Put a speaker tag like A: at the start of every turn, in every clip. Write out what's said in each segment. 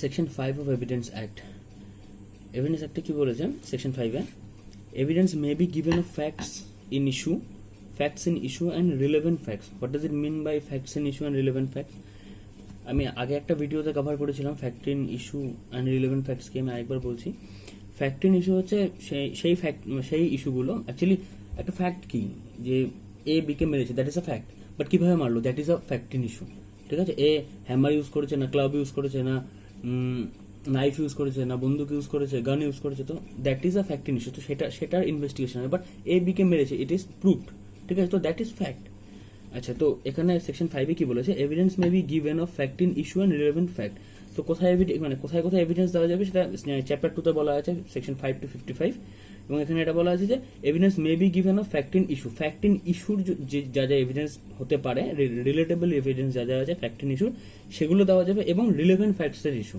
A: Section 5 of evidence act. Evidence অ্যাক্টে কি বলেছে সেকশন 5-এ, evidence may be given of facts in issue and relevant facts. What does it mean by facts in issue and relevant facts? আমি আগে একটা ভিডিওতে cover করেছিলাম fact in issue and relevant ফ্যাক্টসকে। আমি আরেকবার বলছি, ফ্যাক্ট ইন ইস্যু হচ্ছে সেই ইস্যুগুলো, অ্যাকচুয়ালি একটা ফ্যাক্ট কি যে এ বিকে মেরেছে, that is a fact, but কিভাবে মারলো that is a fact in issue. ঠিক আছে, এ হ্যামার ইউজ করেছে না, ক্লাব ইউজ করেছে না, নাইফ ইউজ করেছে না, বন্দুক ইউজ করেছে, গান ইউজ করেছে, তো that is a fact in issue. তো সেটার ইনভেস্টিগেশন হবে, বাট এ বিকে মেরেছে, ইট ইজ প্রুভড। ঠিক আছে, তো দ্যাট ইজ ফ্যাক্ট। আচ্ছা, তো এখানে সেকশন 5-এ কি বলেছে, evidence may be given of fact in issue and relevant fact. তো কোথায় কোথায় কোথায় এভিডেন্স দেওয়া যাবে সেটা চ্যাপ্টার 2-তে বলা আছে, সেকশন 5 to 55, এবং এখানে এটা বলা আছে যে evidence may be given of fact in issue. Fact in ইস্যুর যে যা যা এভিডেন্স হতে পারে, রিলেটেবল এভিডেন্স যা যা আছে ফ্যাক্ট ইন ইস্যুর, সেগুলো দেওয়া যাবে, এবং রিলেভেন্ট ফ্যাক্টসের issue,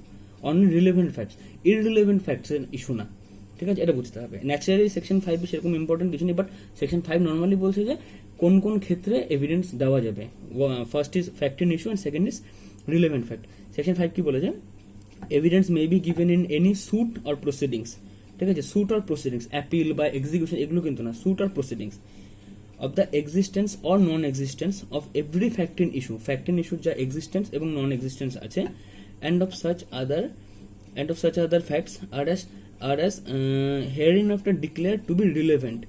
A: only relevant facts, irrelevant ফ্যাক্টসের ইস্যু না। ঠিক আছে, এটা বুঝতে হবে। ন্যাচারালি সেকশন 5 সেরকম ইম্পর্টেন্ট কিছু নেই, বাট সেকশন 5 নর্মালি বলছে যে কোন কোন ক্ষেত্রে এভিডেন্স দেওয়া যাবে। First is fact in issue and second is relevant fact. Section 5 কি বলেছে, evidence may be given in any suit or proceedings. ঠিক আছে, স্যুট অর প্রসিডিংস, অ্যাপিল বা এক্সিকিউশন এগুলো কিন্তু না, suit or proceedings of the existence or non existence of every fact in issue. Fact in ইস্যুর যা এক্সিস্টেন্স এবং non existence আছে, and of such other facts are as হেয়ারিন after declare to be relevant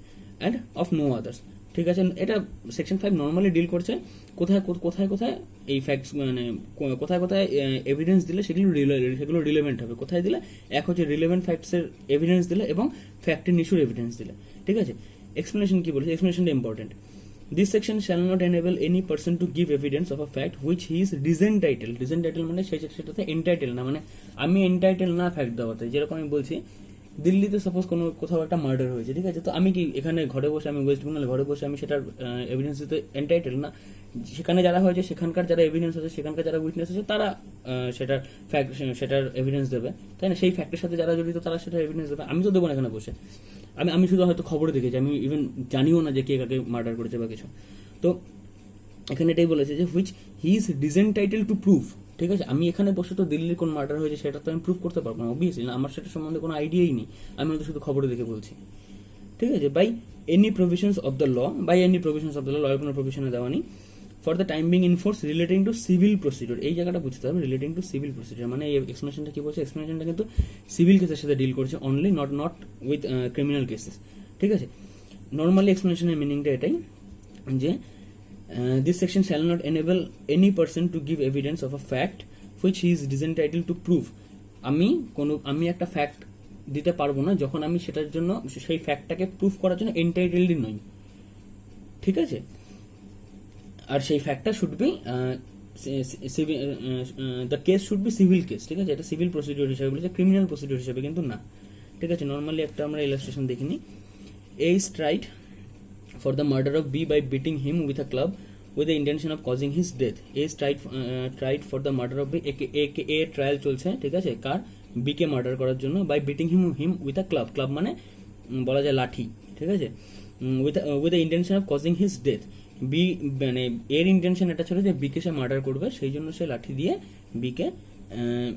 A: and of no others. ঠিক আছে, এটা section 5 normally deal করছে কোথায় কোথায় কোথায় এই ফ্যাক্টস, মানে কোথায় কোথায় এভিডেন্স দিলে সেগুলো রিলেভেন্ট হবে, কোথায় দিলে, এক হচ্ছে রিলেভেন্ট ফ্যাক্টসের এভিডেন্স দিলে এবং ফ্যাক্ট ইন ইস্যুর এভিডেন্স দিলে। ঠিক আছে, এক্সপ্লেনেশন কি বলেছে, এক্সপ্লেনেশনটা important. This section shall not enable any person to give evidence of a fact which he is disentitled. Disentitled মানে সেটাতে এন্টাইটেল না, মানে আমি এন্টাইটেল না ফ্যাক্ট দেওয়াতে। যেরকম আমি বলছি, দিল্লিতে সাপোজ কোথাও একটা মার্ডার হয়েছে, ঠিক আছে, তো আমি কি এখানে ঘরে বসে, আমি ওয়েস্ট বেঙ্গলে ঘরে বসে আমি সেটার এভিডেন্স দিতে এন্টাইটেল না। সেখানে যারা হয়েছে, সেখানকার যারা এভিডেন্স আছে, সেখানকার যারা উইটনেস আছে, তারা সেটার এভিডেন্স দেবে, তাই না? সেই ফ্যাক্টের সাথে যারা জড়িত তারা সেটা এভিডেন্স দেবে, আমি তো দেবো না এখানে বসে। আমি শুধু হয়তো খবরে দেখেছি, আমি ইভেন জানিও না যে কে কাকে মার্ডার করেছে বা কিছু। তো এখানে এটাই বলেছে যে which he is disentitled to prove. ঠিক আছে, আমি এখানে বসে তো দিল্লির কোন মার্ডার হয়েছে সেটা তো আমি প্রুভ করতে পারবো না, অবভিয়াসলি না, আমার সেটা সম্বন্ধে কোনো আইডিয়াই নেই, আমি হয়তো শুধু খবরে দেখে বলছি। ঠিক আছে, by any provisions of the law, লয়ের কোনো প্রভিশনে দেওয়া নেই, for the time being in force relating to civil procedure. এই জায়গাটা বুঝতে হবে, রিলেটিং টু সিভিল প্রসিডিউর মানে এই এক্সপ্লেনেশনটা কি বলছে, এক্সপ্লেনেশনটা কিন্তু সিভিল কেসের সাথে ডিল করছে only, not with criminal cases. ঠিক আছে, নর্মালি এক্সপ্লেনেশনের মিনিংটা এটাই যে this section shall not enable any person to give evidence of a fact which he is disentitled to prove. আমি একটা ফ্যাক্ট দিতে পারবো না যখন আমি সেটার জন্য, সেই ফ্যাক্টটাকে প্রুভ করার জন্য এন্টাইটেলড নই। ঠিক আছে, আর সেই ফ্যাক্টটা should be the case should be civil case. ঠিক আছে, এটা সিভিল প্রসিডিউর হিসেবে বলেছে, ক্রিমিনাল প্রসিডিউর হিসেবে কিন্তু না। ঠিক আছে, নর্মালি একটা আমরা ইলাস্ট্রেশন দেখিনি, A is tried for the murder of B by beating him with a club with the intention of causing his death. A is tried for the murder of B, A trial চলছে, ঠিক আছে, কার, B কে murder করার জন্য, by beating him with a club মানে বলা যায় লাঠি। ঠিক আছে, with the intention of causing his death. B মানে এর ইন্টেনশন এটা ছিল যে B কে সে মার্ডার করবে, সেই জন্য সে লাঠি দিয়ে B কে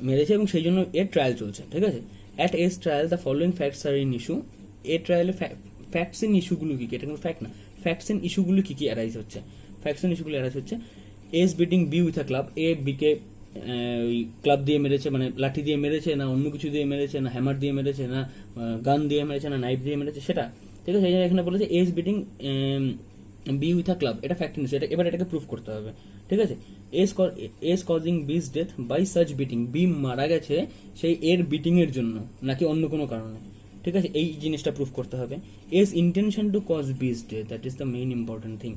A: মেরেছে, এবং সেই জন্য এর ট্রায়াল চলছে। ঠিক আছে, at A's trial the following facts are in issue. A ট্রায়ালে ফ্যাক্টস ইন ইস্যুগুলো কি কি, এটা কিন্তু ফ্যাক্ট না, ফ্যাক্টস ইন ইস্যুগুলো কি কি অ্যারাইজ হচ্ছে, ফ্যাক্টস ইন ইস্যুগুলো অ্যারাইজ হচ্ছে, A's beating B with a club, A বিকে ক্লাব দিয়ে মেরেছে, মানে লাঠি দিয়ে মেরেছে, না অন্য কিছু দিয়ে মেরেছে, না হ্যামার দিয়ে মেরেছে, না গান দিয়ে মেরেছে, না নাইফ দিয়ে মেরেছে, সেটা। ঠিক আছে, এখানে বলেছে A's beating B with a club, এটা ফ্যাক্ট ইন ইস্যু, এবার এটাকে প্রুভ করতে হবে। ঠিক আছে, A's causing B's death by such beating, B মারা গেছে সেই এর বিটিং এর জন্য, নাকি অন্য কোনো কারণে। ঠিক আছে, এই জিনিসটা প্রুভ করতে হবে। এস ইন্টেনশন টু কজ বিস death, that is the main important thing.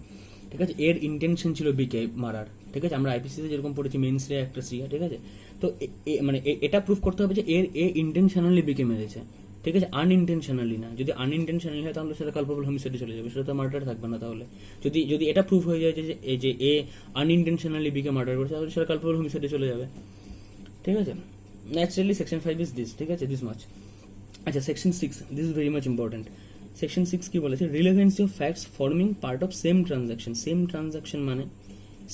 A: ঠিক আছে, এর ইন্টেনশন ছিল বিকে মারার। ঠিক আছে, আমরা আইপিসিতে যেরকম পড়েছি মেইনস রে একটা সিয়া। ঠিক আছে, তো মানে এটা প্রুভ করতে হবে যে এ ইন্টেনশনালি বিকে মেরেছে। ঠিক আছে, আনইনটেনশনালি না। যদি আনইনটেনশনালি হয় তাহলে সেটা কালপেবল হোমিসাইডে চলে যাবে, সেটা তো মার্ডার থাকবে না। তাহলে যদি এটা প্রুভ হয়ে যায় যে এ আনইনটেনশনালি বিকে মার্ডার করেছে, তাহলে সেটা কালপেবল হোমিসাইডে চলে যাবে। ঠিক আছে, ন্যাচারালি সেকশন 5 ইজ দিস। ঠিক আছে, দিস মাচ। আচ্ছা, section 6, this is very much important. Section 6 কি বলেছে, relevancy of facts forming part of same transaction. Same transaction মানে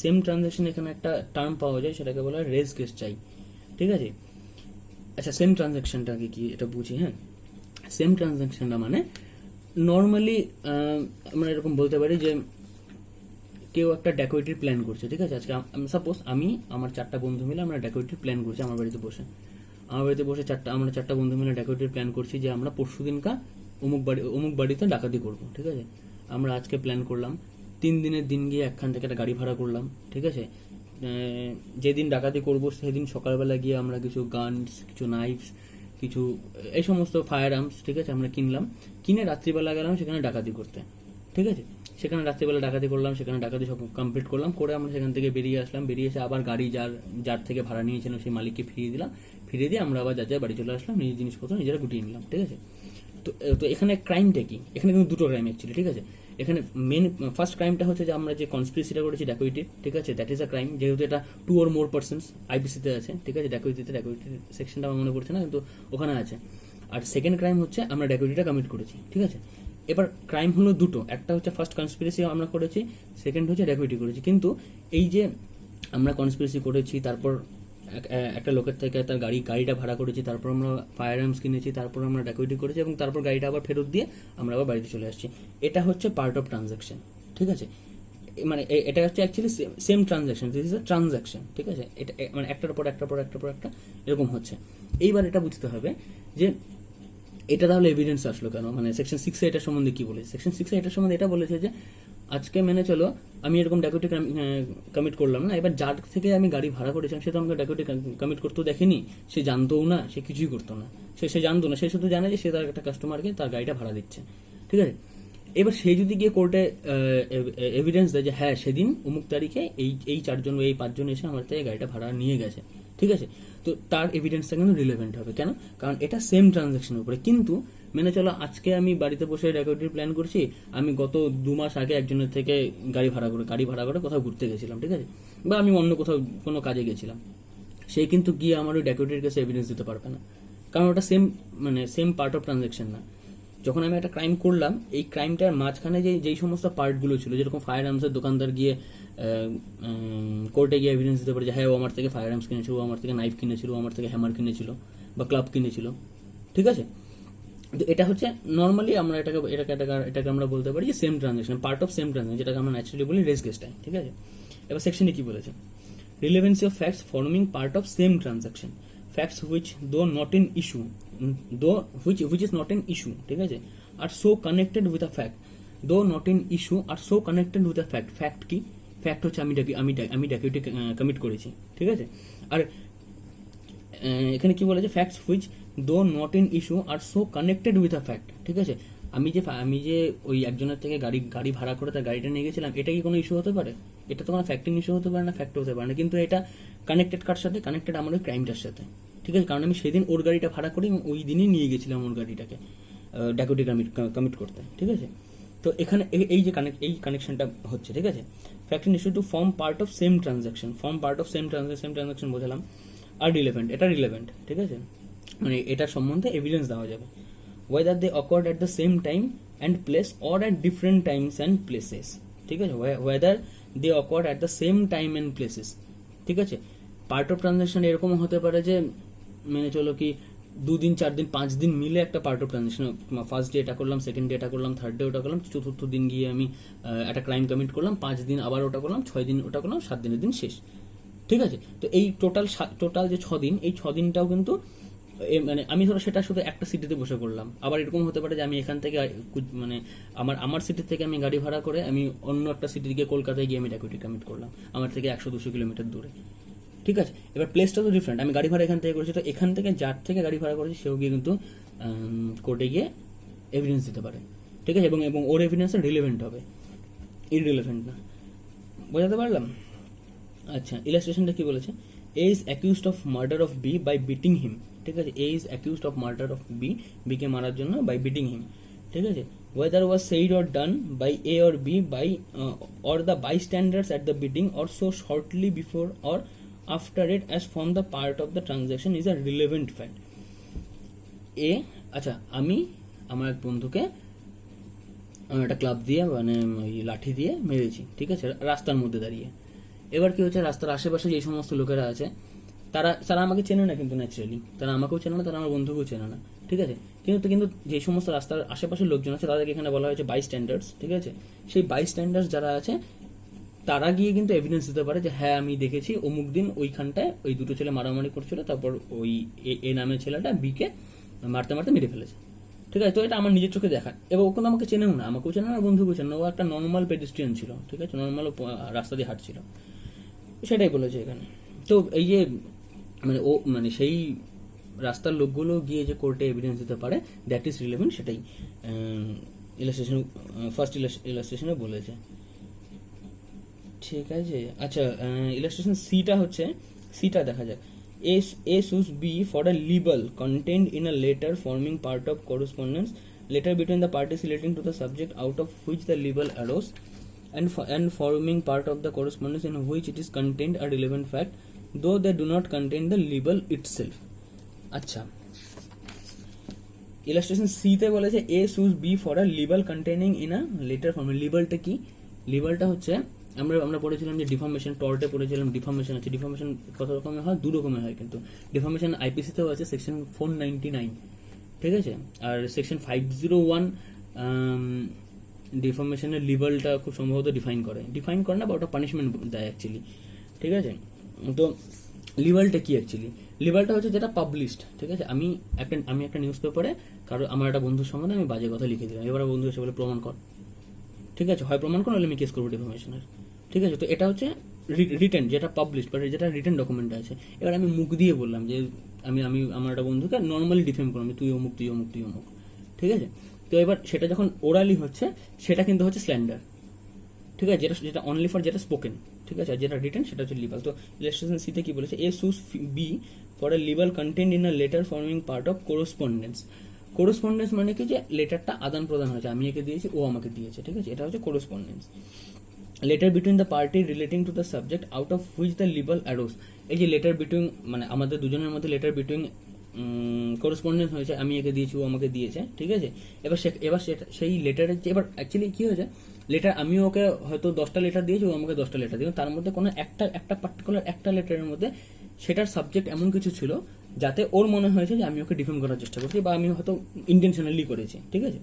A: সেম ট্রানজাকশন, এখানে একটা টার্ম পাওয়া যায়, সেটাকে বলা হয় রেজ কেস চাই। ঠিক আছে, আচ্ছা, সেম ট্রানজ্যাকশনটাকে কি এটা বুঝি। হ্যাঁ, সেম ট্রানজ্যাকশনটা মানে নর্মালি আমরা এরকম বলতে পারি যে কেউ একটা ড্যাকোয়েটির প্ল্যান করছে, ঠিক আছে। আজকে সাপোজ আমি আমার 4টা বন্ধু মিলে আমরা ড্যাকোয়েটির প্ল্যান করছি আমার বাড়িতে বসে। আমরা 4টা বন্ধু মিলে ড্যাকোয়েটির প্ল্যান করছি যে আমরা পরশু দিনকা অমুক বাড়িতে ডাকাতি করব, ঠিক আছে। আমরা আজকে প্ল্যান করলাম, 3 দিনের দিন গিয়ে একখান থেকে একটা গাড়ি ভাড়া করলাম, ঠিক আছে। যেদিন ডাকাতি করব সেদিন সকালবেলা গিয়ে আমরা কিছু গানস, কিছু নাইফস, কিছু এই সমস্ত ফায়ার আর্মস, ঠিক আছে, আমরা কিনে রাত্রিবেলা গেলাম সেখানে ডাকাতি করতে, ঠিক আছে। সেখানে রাত্রিবেলা ডাকাতি করলাম, সেখানে ডাকাতি সব কমপ্লিট করলাম, করে আমরা সেখান থেকে বেরিয়ে আসলাম। বেরিয়ে এসে আবার গাড়ি যার থেকে ভাড়া নিয়েছিলাম সেই মালিককে ফিরিয়ে দিলাম। ফিরিয়ে দিয়ে আমরা আবার যার বাড়ি চলে আসলাম, নিজের জিনিসপত্র নিজেরা গুটিয়ে নিলাম, ঠিক আছে। তো এখানে ক্রাইমটা কি? এখানে কিন্তু দুটো ক্রাইম অ্যাকচুয়ালি, ঠিক আছে। এখানে ফার্স্ট ক্রাইমটা হচ্ছে যে আমরা যে কনস্পিরেসিটা করেছি ড্যাকোইটির, ঠিক আছে, দ্যাট ইজ আ ক্রাইম, যেহেতু এটা 2 or more persons আইপিসিতে আছে, ঠিক আছে। ড্যাকোইটির সেকশনটা আমার মনে পড়ছে না, কিন্তু ওখানে আছে। আর সেকেন্ড ক্রাইম হচ্ছে আমরা ড্যাকোইটিটা কমিট করেছি, ঠিক আছে। এবার ক্রাইম হলো দুটো, একটা হচ্ছে ফার্স্ট কনস্পিরেসি আমরা করেছি, সেকেন্ড হচ্ছে ড্যাকোইটি করেছি। কিন্তু এই যে আমরা কনস্পিরেসি করেছি, তারপর একটা লোকের থেকে তার গাড়িটা ভাড়া করেছি, তারপর আমরা ফায়ার আর্মস কিনেছি, তারপর আমরা ড্যাকোইটি করেছি, এবং তারপর গাড়িটা আবার ফেরত দিয়ে আমরা আবার বাড়িতে চলে আসছি। এটা হচ্ছে পার্ট অফ ট্রানজাকশন, ঠিক আছে। মানে এটা হচ্ছে actually same transaction, this is a transaction, ঠিক আছে। এটা মানে একটার পর একটা এরকম হচ্ছে। এইবার এটা বুঝতে হবে যে এটা তাহলে এভিডেন্স আসলো কেন, মানে সেকশন 6 এ এটা সম্বন্ধে কি বলেছে। সেকশন 6 এ এটা সম্বন্ধে এটা বলেছে যে আজকে মেনে চলো আমি এরকম ড্যাকোইটি কমিট করলাম না, এবার যার থেকে আমি গাড়ি ভাড়া করেছিলাম সে তো আমাকে ড্যাকোইটি কমিট করতেও দেখেনি, সে জানতোও না, সে কিছুই করতো না, সে জানতো না, সে শুধু জানে যে সে তার একটা কাস্টমারকে তার গাড়িটা ভাড়া দিচ্ছে, ঠিক আছে। এবার সে যদি গিয়ে কোর্টে এভিডেন্স দেয় যে হ্যাঁ সেদিন অমুক তারিখে এই 4জন বা এই 5জন এসে আমার থেকে গাড়িটা ভাড়া নিয়ে গেছে, ঠিক আছে, তো তার এভিডেন্সটা কিন্তু রিলেভেন্ট হবে। কেন? কারণ এটা সেম ট্রানজাকশনের উপরে। কিন্তু মেনে চলো আজকে আমি বাড়িতে বসে ড্যাকোইটির প্ল্যান করছি, আমি গত 2 মাস আগে একজনের থেকে গাড়ি ভাড়া করে কোথাও ঘুরতে গেছিলাম, ঠিক আছে, বা আমি অন্য কোথাও কোনো কাজে গেছিলাম, সে কিন্তু গিয়ে আমার ওই ড্যাকোইটির কাছে এভিডেন্স দিতে পারবে না, কারণ ওটা সেম পার্ট অফ ট্রানজাকশন না। যখন আমি একটা ক্রাইম করলাম, এই ক্রাইমটার মাঝখানে যেই সমস্ত পার্টগুলো ছিল, যেরকম ফায়ার আর্মসের দোকানদার গিয়ে কোর্টে গিয়ে এভিডেন্স দিতে পারে যে হ্যাঁ ও আমার থেকে ফায়ার আর্মস কিনেছিল, ও আমার থেকে নাইফ কিনেছিল, ও আমার থেকে হ্যামার কিনেছিল বা ক্লাব কিনেছিল, ঠিক আছে। তো এটা হচ্ছে নর্মালি আমরা এটাকে আমরা বলতে পারি যে same transaction, part of same transaction, যেটাকে আমরা ন্যাচারালি বলি রেস কেসটাই, ঠিক আছে। এবার সেকশনে কি বলেছে? Relevancy of facts forming part of same transaction, facts which though not in issue which is not an issue, ঠিক আছে, are so connected with a fact, though not in issue are so connected with a fact. Fact কি? Fact হচ্ছে আমি ড্যাকোইটি commit করেছি, ঠিক আছে। আর এখানে কি বলেছে? Facts which though not in issue are so connected with a fact, ঠিক আছে। আমি যে ওই একজনের থেকে গাড়ি ভাড়া করে তার গাড়িটা নিয়ে গেছিলাম, এটা কি কোনো ইস্যু হতে পারে? এটা তো কোনো ফ্যাক্টিং ইস্যু হতে পারে না, ফ্যাক্ট হতে পারে না, কিন্তু এটা কানেক্টেড কার সাথে? কানেক্টেড আমার ওই ক্রাইমটার সাথে, ঠিক আছে। কারণ আমি সেদিন ওর গাড়িটা ভাড়া করি, ওই দিনই নিয়ে গেছিলাম ওর গাড়িটাকে ড্যাকোইটি কমিট করতে, ঠিক আছে। তো এখানে এই যে কানেকশনটা হচ্ছে, ঠিক আছে। Fact issue to form part of same transaction, same transaction বোঝালাম। আর এটা রিলেভেন্ট, ঠিক আছে, মানে এটার সম্বন্ধে এভিডেন্স দেওয়া যাবে। Whether they occurred at the same time and place or at different times and places, ঠিক আছে। Whether they occurred at the same time and places, ঠিক আছে। পার্ট অফ ট্রানজাকশন এরকম হতে পারে যে মেনে চলো কি 2 দিন 4 দিন 5 দিন মিলে একটা part of transaction, first day এটা করলাম, সেকেন্ড ডে এটা করলাম, থার্ড ডে ওটা করলাম, চতুর্থ দিন গিয়ে আমি একটা ক্রাইম কমিট করলাম, 5 দিন আবার ওটা করলাম, 6 দিন ওটা করলাম, 7 দিনের দিন শেষ, ঠিক আছে। তো এই টোটাল যে 6 দিন, এই 6 দিনটাও কিন্তু মানে আমি ধরো সেটা শুধু একটা সিটিতে বসে করলাম। আবার এরকম হতে পারে যে আমি এখান থেকে মানে আমার সিটি থেকে আমি গাড়ি ভাড়া করে আমি অন্য একটা সিটি গিয়ে কলকাতায় গিয়ে আমি ড্যাকোইটি কমিট করলাম, আমার থেকে 100-200 কিলোমিটার দূরে, ঠিক আছে। এবার প্লেসটা তো ডিফারেন্ট, আমি গাড়ি ভাড়া এখান থেকে করেছি, তো এখান থেকে যার থেকে গাড়ি ভাড়া করেছি সেও গিয়ে কিন্তু কোর্টে গিয়ে এভিডেন্স দিতে পারে, ঠিক আছে, এবং ওর এভিডেন্সটা রিলেভেন্ট হবে, ইররিলেভেন্ট না। বোঝাতে পারলাম? আচ্ছা, ইলাস্ট্রেশনটা কি বলেছে? A is accused of murder of B by beating him, ঠিক আছে। A is accused of murder of B কে মারার জন্য বাই বিটিং হিম, ঠিক আছে। Whether was said or done by A or B by or the bystanders at the beating or so shortly before or after it as form the part of the transaction is a relevant fact. আচ্ছা, আমি আমার এক বন্ধুকে একটা club দিয়ে মানে ওই লাঠি দিয়ে মেরেছি, ঠিক আছে, রাস্তার মধ্যে দাঁড়িয়ে। এবার কি হচ্ছে, রাস্তার আশেপাশে যে সমস্ত লোকেরা আছে তারা তারা আমাকে চেনে না, কিন্তু ন্যাচারালি তারা আমাকেও চেনে না, তারা আমার বন্ধুকেও চেনে না, ঠিক আছে। কিন্তু যে সমস্ত রাস্তার আশেপাশের লোকজন আছে তাদেরকে এখানে বলা হয়েছে বাই স্ট্যান্ডার্ডস, ঠিক আছে। সেই বাই স্ট্যান্ডার্ডস যারা আছে তারা গিয়ে কিন্তু এভিডেন্স দিতে পারে যে হ্যাঁ আমি দেখেছি অমুক দিন ওইখানটায় ওই দুটো ছেলে মারামারি করছিল, তারপর ওই এ নামের ছেলেটা বিকে মারতে মারতে মেরে ফেলেছে, ঠিক আছে। তো এটা আমার নিজের চোখে দেখা, এবার ও কিন্তু আমাকে চেনেও না, আমাকেও চেনে না, বন্ধুকেও চেনে না, ও একটা নর্মাল পেডিস্ট্রিয়ান ছিল, ঠিক আছে, নর্মাল রাস্তা দিয়ে হাঁটছিল, সেটাই বলেছে এখানে। তো এই যে মানে ও মানে সেই রাস্তার লোকগুলো গিয়ে যে কোর্টে এভিডেন্স দিতে পারে, দ্যাট ইজ রিলেভেন্ট, সেটাই ইলাস্ট্রেশন ফার্স্ট ইলাস্ট্রেশনে বলেছে, ঠিক আছে। আচ্ছা, ইলাস্ট্রেশন সিটা দেখা যাক। A sues B for a libel contained in a letter forming part of correspondence letter between the parties relating to the subject out of which the libel arose and forming part of the correspondence in which it is contained a relevant fact though they do not contain the libel itself. আচ্ছা, illustration C তে বলেছে A sues B for a libel containing in a letter form. লিবালটা কি? লিবালটা হচ্ছে আমরা পড়েছিলাম যে ডিফর্মেশন, টর্টে পড়েছিলাম ডিফর্মেশন আছে। ডিফর্মেশন কত রকমের হয়? দু রকমের হয়, কিন্তু ডিফর্মেশন আইপিসিতেও আছে সেকশন 499, ঠিক আছে। আর সেকশন 501 ডিফর্মেশনের লিবালটা খুব সম্ভবত ডিফাইন করে না, বা ওটা পানিশমেন্ট দেয় অ্যাকচুয়ালি, ঠিক আছে। তো লিবালটা কি অ্যাকচুয়ালি? লিবালটা হচ্ছে যেটা পাবলিশড, ঠিক আছে। আমি একটা নিউজ পেপারে আমার একটা বন্ধুর সম্বন্ধে আমি বাজে কথা লিখে দিলাম, এবার বন্ধু এসে বলে প্রমাণ কর, ঠিক আছে, হয় প্রমাণ কর নাহলে আমি কেস করবো ডিফর্মেশনের, ঠিক আছে। তো এটা হচ্ছে রিটেন, যেটা পাবলিশড বা যেটা রিটেন ডকুমেন্ট আছে। এবার আমি মুখ দিয়ে বললাম যে আমি আমার একটা বন্ধুকে নর্মালি ডিফেম করলাম, তুই অমুক, ঠিক আছে। তো এবার সেটা যখন ওরালি হচ্ছে সেটা কিন্তু হচ্ছে স্ল্যান্ডার, ঠিক আছে, যেটা অনলি ফর যেটা স্পোকেন, ঠিক আছে। আর যেটা রিটেন সেটা হচ্ছে লিবাল। তো ইলাস্ট্রেশন সিতে কি বলেছে? A sues B for a libel content in a letter forming part of correspondence. Correspondence মানে কি? যে লেটারটা আদান প্রদান হয়েছে, আমি একে দিয়েছি, ও আমাকে দিয়েছে, ঠিক আছে, এটা হচ্ছে correspondence. Letter between the party relating to the subject out of which the libel arose. এই যে লেটার বিটুইন মানে আমাদের দুজনের মধ্যে লেটার বিটুইন করেসপন্ডেন্স হয়েছে, আমি একে দিয়েছি, ও আমাকে দিয়েছে, ঠিক আছে। এবার সেই লেটারের যে এবার অ্যাকচুয়ালি কি হয়েছে, লেটার আমি ওকে হয়তো 10টা লেটার দিয়েছি, ও আমাকে 10টা লেটার দিয়েছে, তার মধ্যে কোনো একটা পার্টিকুলার একটা লেটারের মধ্যে সেটার সাবজেক্ট এমন কিছু ছিল যাতে ওর মনে হয়েছে যে আমি ওকে ডিফেম করার চেষ্টা করছি, বা আমি হয়তো ইন্টেনশনালি করেছি, ঠিক আছে।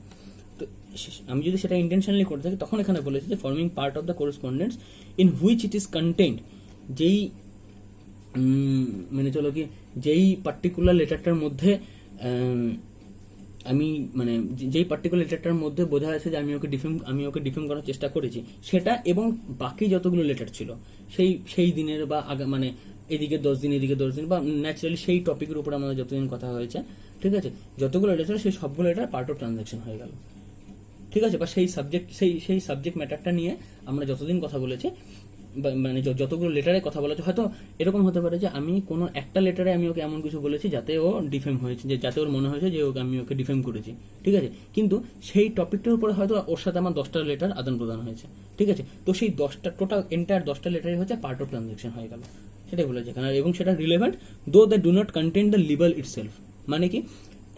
A: তো আমি যদি সেটা ইন্টেনশনালি করে থাকি তখন এখানে বলেছি যে forming part of the correspondence in which it is content, যেই মানে চলো কি যেই পার্টিকুলার লেটারটার মধ্যে আমি মানে যেই পার্টিকুলার লেটারটার মধ্যে বোঝা যাচ্ছে যে আমি ওকে ডিফেম করার চেষ্টা করেছি সেটা, এবং বাকি যতগুলো লেটার ছিল সেই দিনের বা মানে এদিকে 10 দিন এদিকে 10 দিন বা ন্যাচারালি সেই টপিকের উপর আমাদের যতদিন কথা হয়েছে, ঠিক আছে, যতগুলো লেটার ছিল সেই সবগুলো লেটার পার্ট অফ ট্রানজাকশন হয়ে গেল, ঠিক আছে। বা সেই সাবজেক্ট ম্যাটারটা নিয়ে আমরা যতদিন কথা বলেছি, মানে যতগুলো লেটারে কথা বলা হয়তো এরকম হতে পারে যে আমি কোনো একটা লেটারে আমি ওকে এমন কিছু বলেছি যাতে ও ডিফেম হয়েছে, যে যাতে ওর মনে হয়েছে যে আমি ওকে ডিফেম করেছি, ঠিক আছে। কিন্তু সেই টপিকটার উপরে হয়তো ওর সাথে আমার 10টা লেটার আদান প্রদান হয়েছে, ঠিক আছে। তো সেই 10টা টোটাল এন্টায়ার 10টা লেটারই হচ্ছে পার্ট অফ ট্রানজাকশন হয়ে গেল, সেটাই বলেছে এখানে। এবং সেটা relevant though they do not contain the libel itself. মানে কি,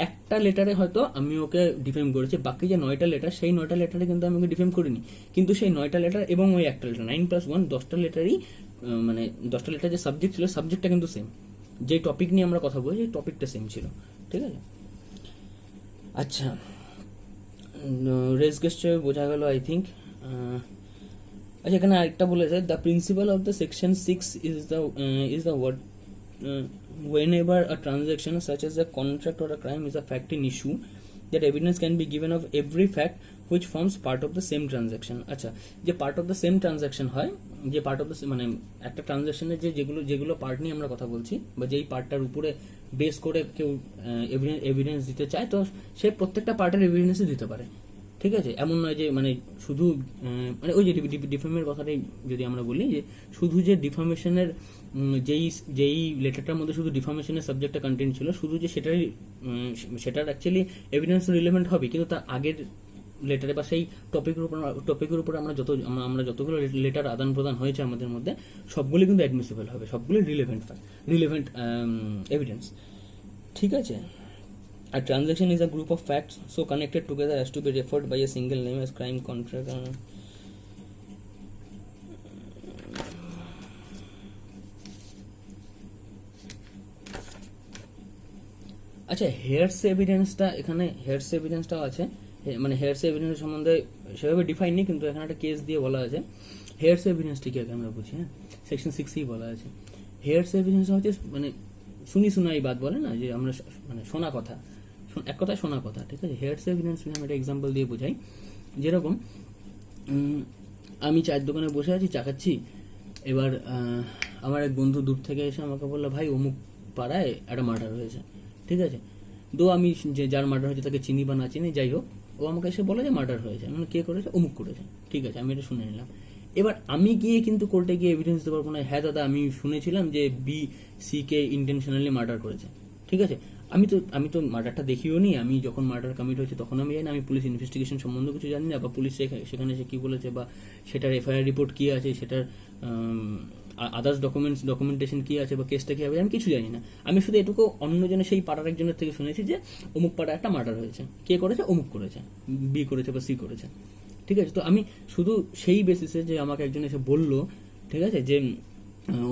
A: একটা লেটারে হয়তো আমি ওকে ডিফেম করেছি, বাকি যে 9টা লেটার সেই 9টা লেটারে কিন্তু আমি ওকে ডিফেম করিনি, কিন্তু সেই 9টা লেটার এবং ওই একটা লেটার 9+1 10টা লেটারই মানে 10টা লেটার যে সাবজেক্ট ছিল সাবজেক্টটা কিন্তু সেম, যে টপিক নিয়ে আমরা কথা বলি সেই টপিকটা সেম ছিল, ঠিক আছে। আচ্ছা, রেস গেস্টে বোঝা গেল আই থিঙ্ক। আচ্ছা, এখানে আরেকটা বলেছে the principle of the section 6 is the word whenever a transaction such as a contract or a crime is a fact in issue, that evidence can be given of every fact which forms part of the same transaction. আচ্ছা, যে part of the same transaction হয়, যে part of the মানে একটা ট্রানজাকশনের যেগুলো part নিয়ে আমরা কথা বলছি, বা যেই পার্টটার উপরে বেস করে কেউ এভিডেন্স দিতে চায়, তো সে প্রত্যেকটা পার্টের এভিডেন্সই দিতে পারে, ঠিক আছে। এমন নয় যে মানে শুধু মানে ওই যে ডিফেমের কথাটাই যদি আমরা বলি, যে শুধু যে ডিফর্মেশনের যেই লেটারটার মধ্যে শুধু ডিফর্মেশনের সাবজেক্টটা কন্টেন্ট ছিল, শুধু যে সেটার অ্যাকচুয়ালি এভিডেন্স রিলেভেন্ট হবে, কিন্তু তার আগের লেটারে বা সেই টপিকের উপর আমরা যতগুলো লেটার আদান প্রদান হয়েছে আমাদের মধ্যে সবগুলি কিন্তু অ্যাডমিসিবল হবে, সবগুলি রিলেভেন্ট এভিডেন্স, ঠিক আছে। A transaction is a group of facts so connected together as to be referred by a single name as crime, contract. আচ্ছা, হেয়ার্স এভিডেন্সটা, এখানে হেয়ার্স এভিডেন্সটাও আছে, মানে হেয়ার্স এভিডেন্স সম্বন্ধে সেভাবে ডিফাইন নেই, কিন্তু এখানে একটা কেস দিয়ে বলা আছে হেয়ার্স এভিডেন্সটি কি আগে আমরা বুঝি। হ্যাঁ, সেকশন 6এই বলা আছে হেয়ার্স এভিডেন্স হচ্ছে মানে শুনি শোনাই বাদ বলে না, যে আমরা মানে শোনা কথা, এক কথায় শোনা কথা, ঠিক আছে। হেয়ার্স এভিডেন্স আমি একটা এক্সাম্পল দিয়ে বোঝাই। যেরকম আমি চায়ের দোকানে বসে আছি, চা খাচ্ছি, এবার আমার এক বন্ধু দূর থেকে এসে আমাকে বললো, ভাই অমুক পাড়ায় একটা মার্ডার হয়েছে, ঠিক আছে। তো আমি যে যার মার্ডার হয়েছে তাকে চিনি বা না চিনি, যাই হোক, ও আমাকে এসে বলে যে মার্ডার হয়েছে, মানে কে করেছে, অমুক করেছে, ঠিক আছে, আমি এটা শুনে নিলাম। এবার আমি গিয়ে কিন্তু কোর্টে গিয়ে এভিডেন্স দিতে পারবো না, হ্যাঁ দাদা আমি শুনেছিলাম যে B C K intentionally murder করেছে, ঠিক আছে। আমি তো মার্ডারটা দেখিও নি, আমি যখন মার্ডার কমিট হয়েছে তখন আমি জানি না, আমি পুলিশ ইনভেস্টিগেশন সম্বন্ধে কিছু জানি না, বা পুলিশ সেখানে সে কি বলেছে, বা সেটার এফআইআর রিপোর্ট কি আছে, সেটার আদার্স ডকুমেন্টেশন কি আছে, বা কেসটা কি হবে, আমি কিছু জানি না। আমি শুধু এটুকু অন্যজনের, সেই পাড়ার একজনের থেকে শুনেছি যে অমুক পাড়ায় একটা মার্ডার হয়েছে, কে করেছে, অমুক করেছে, বি করেছে বা সি করেছে, ঠিক আছে। তো আমি শুধু সেই বেসিসে, যে আমাকে একজন এসে বললো, ঠিক আছে, যে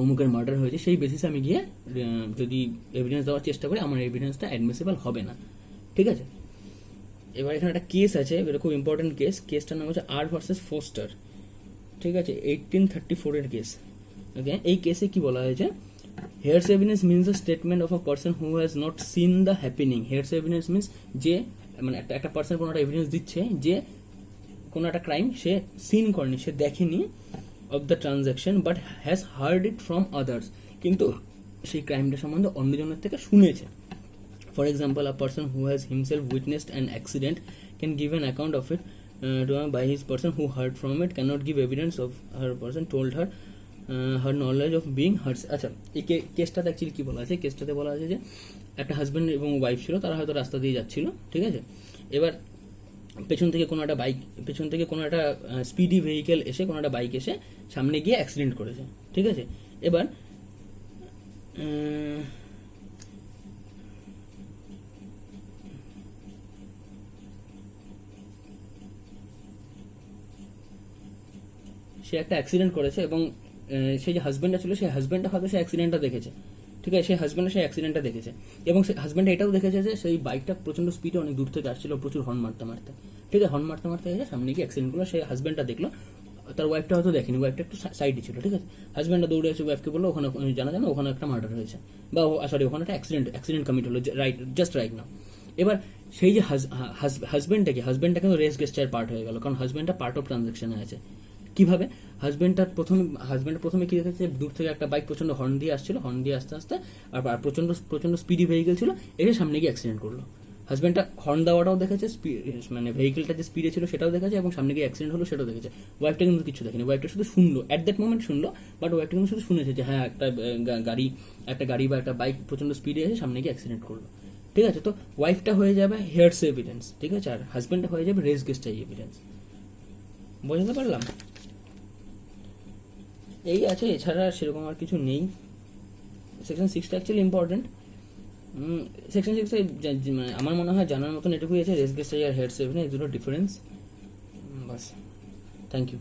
A: অমুকের মার্ডার হয়েছে, সেই বেসিসে আমি গিয়ে যদি এভিডেন্স দেওয়ার চেষ্টা করি, আমার এভিডেন্সটা অ্যাডমিসিবল হবে না, ঠিক আছে। এবার এখানে একটা কেস আছে, এটা খুব ইম্পর্টেন্ট কেস, কেসটার নাম হচ্ছে আর ভার্সেস ফোস্টার, ঠিক আছে, 1834 এর কেস। ওকে, এই কেসে কি বলা হয়েছে, here's evidence means a statement of a person who has not seen the happening. Here's evidence means যে, মানে একটা পার্সন কোনো একটা এভিডেন্স দিচ্ছে যে কোনো একটা ক্রাইম সে সিন করেনি, সে দেখেনি, of the transaction, but has hard it from others, কিন্তু সেই ক্রাইমটা সম্বন্ধে অন্যজনের থেকে শুনেছে। For example, a person who has himself witnessed an accident can give an account of it by his person who heard from it cannot give evidence of her person told her her knowledge of being hurt. আচ্ছা, এই কেসটাতে actually কি বলা আছে, কেসটাতে বলা আছে যে একটা husband এবং ওয়াইফ ছিল, তারা হয়তো রাস্তা দিয়ে যাচ্ছিল, ঠিক আছে। এবার পেছন থেকে কোনো একটা স্পিডি ভেহিকেল এসে, কোনো একটা বাইক এসে সামনে গিয়ে অ্যাক্সিডেন্ট করেছে, ঠিক আছে। এবার সে একটা অ্যাক্সিডেন্ট করেছে, এবং সেই যে হাজব্যান্ডটা ছিল, সেই হাজব্যান্ডটা হয়তো সেই অ্যাক্সিডেন্টটা দেখেছে, ঠিক আছে, সেই অ্যাক্সিডেন্টটা দেখেছে, এবং সেই হাজব্যান্ড এটাও দেখেছে যে সেই বাইকটা প্রচন্ড স্পিডে অনেক দূর থেকে আসছিল, প্রচুর হর্ন মারতে মারতে, ঠিক আছে, হর্ন মারতে মারতে এসে সামনে গিয়ে অ্যাক্সিডেন্ট করলো। সেই হাজব্যান্ডটা দেখলো, তার ওয়াইফটা হয়তো দেখেনি, ওয়াইফটা একটু সাইডে ছিল, ঠিক আছে। হাজব্যান্ডটা দৌড়ে এসে ওয়াইফকে বললো ওখানে জানা ওখানে একটা মার্ডার হয়েছে, বা সরি ওখানে একটা অ্যাক্সিডেন্ট কমিট হলো, জাস্ট রাইট নাও। এবার সেই যে হাজব্যান্ডটা কিন্তু রেস গেস্টার পার্ট হয়ে গেল, কারণ হাজব্যান্ডটা পার্ট অফ ট্রানজাকশনে আছে। কিভাবে, হাজব্যান্ড প্রথমে কি দেখেছে, দূর থেকে একটা বাইক প্রচন্ড হর্ন দিয়ে আস্তে আস্তে, আর প্রচন্ড স্পিডি ভেহিকেল ছিল, এসে সামনে গিয়ে অ্যাক্সিডেন্ট করলো। হাজব্যান্ডটা হর্ন দেওয়াটাও দেখেছে, মানে ভেহিকেলটা যে স্পিডে ছিল সেটাও দেখেছে, এবং সামনে গিয়ে অ্যাক্সিডেন্ট হলো সেটাও দেখেছে। ওয়াইফটা কিন্তু কিছু দেখেনি, ওয়াইফটা শুধু শুনলো, অ্যাট দ্যাট মোমেন্ট শুনলো, বাট ওয়াইফটা কিন্তু শুধু শুনেছে যে হ্যাঁ একটা গাড়ি বা একটা বাইক প্রচন্ড স্পিডে এসে সামনে গিয়ে অ্যাক্সিডেন্ট করলো, ঠিক আছে। তো ওয়াইফটা হয়ে যাবে হেয়ার্স এভিডেন্স, ঠিক আছে, আর হাজব্যান্ডটা হয়ে যাবে রেস গেস্টার এভিডেন্স। বোঝাতে পারলাম? এই আছে, এছাড়া সেরকম আর কিছু নেই। সেকশন 6টা অ্যাকচুয়ালি ইম্পর্টেন্ট। সেকশন 6 মানে আমার মনে হয় জানার মতন এটুকুই আছে, রেস গেস্টার আর হেড সেভেন, এই দুটো ডিফারেন্স, বাস। Thank you.